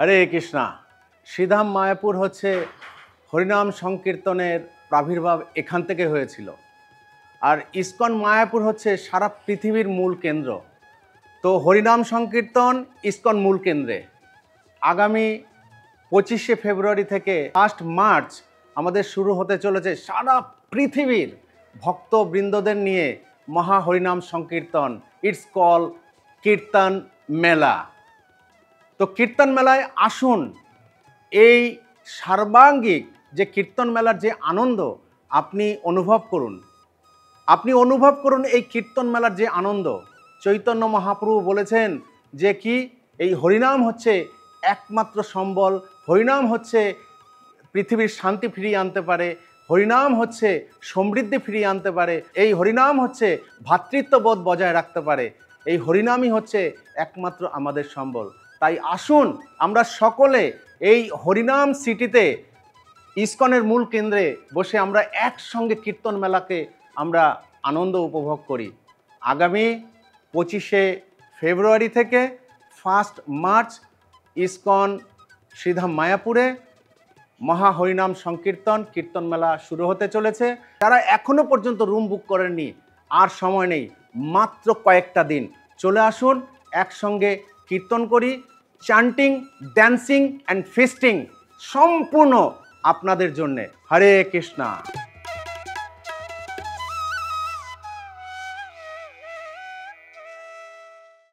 হরে কৃষ্ণা। শ্রীধাম মায়াপুর হচ্ছে হরিনাম সংকীর্তনের প্রাবির্ভাব এখান থেকে হয়েছিল। আর ইস্কন মায়াপুর হচ্ছে সারা পৃথিবীর মূল কেন্দ্র। তো হরিনাম সংকীর্তন ইস্কন মূল কেন্দ্রে আগামী 25শে ফেব্রুয়ারি থেকে 1 মার্চ আমাদের শুরু হতে চলেছে সারা পৃথিবীর ভক্তবৃন্দদের নিয়ে মহা হরিনাম সংকীর্তন। ইটস কল কীর্তন মেলা। তো কীর্তন মেলায় আসুন, এই সার্বাঙ্গিক যে কীর্তন মেলার যে আনন্দ আপনি অনুভব করুন এই কীর্তন মেলার যে আনন্দ। চৈতন্য মহাপ্রভু বলেছেন যে কি এই হরিনাম হচ্ছে একমাত্র সম্বল, হরিনাম হচ্ছে পৃথিবীর শান্তি ফিরিয়ে আনতে পারে, হরিনাম হচ্ছে সমৃদ্ধি ফিরিয়ে আনতে পারে, এই হরিনাম হচ্ছে ভ্রাতৃত্ববোধ বজায় রাখতে পারে, এই হরিনামই হচ্ছে একমাত্র আমাদের সম্বল। তাই আসুন আমরা সকলে এই হরিনাম সিটিতে ইস্কনের মূল কেন্দ্রে বসে আমরা একসঙ্গে কীর্তন মেলাকে আমরা আনন্দ উপভোগ করি। আগামী 25শে ফেব্রুয়ারি থেকে 1 মার্চ ইস্কন শ্রীধাম মায়াপুরে মহা হরিনাম সংকীর্তন কীর্তন মেলা শুরু হতে চলেছে। যারা এখনো পর্যন্ত রুম বুক করেননি, আর সময় নেই, মাত্র কয়েকটা দিন। চলে আসুন, একসঙ্গে কীর্তন করি। চান্টিং, ড্যান্সিং অ্যান্ড ফিস্টিং সম্পূর্ণ আপনাদের জন্যে। হরে কৃষ্ণা।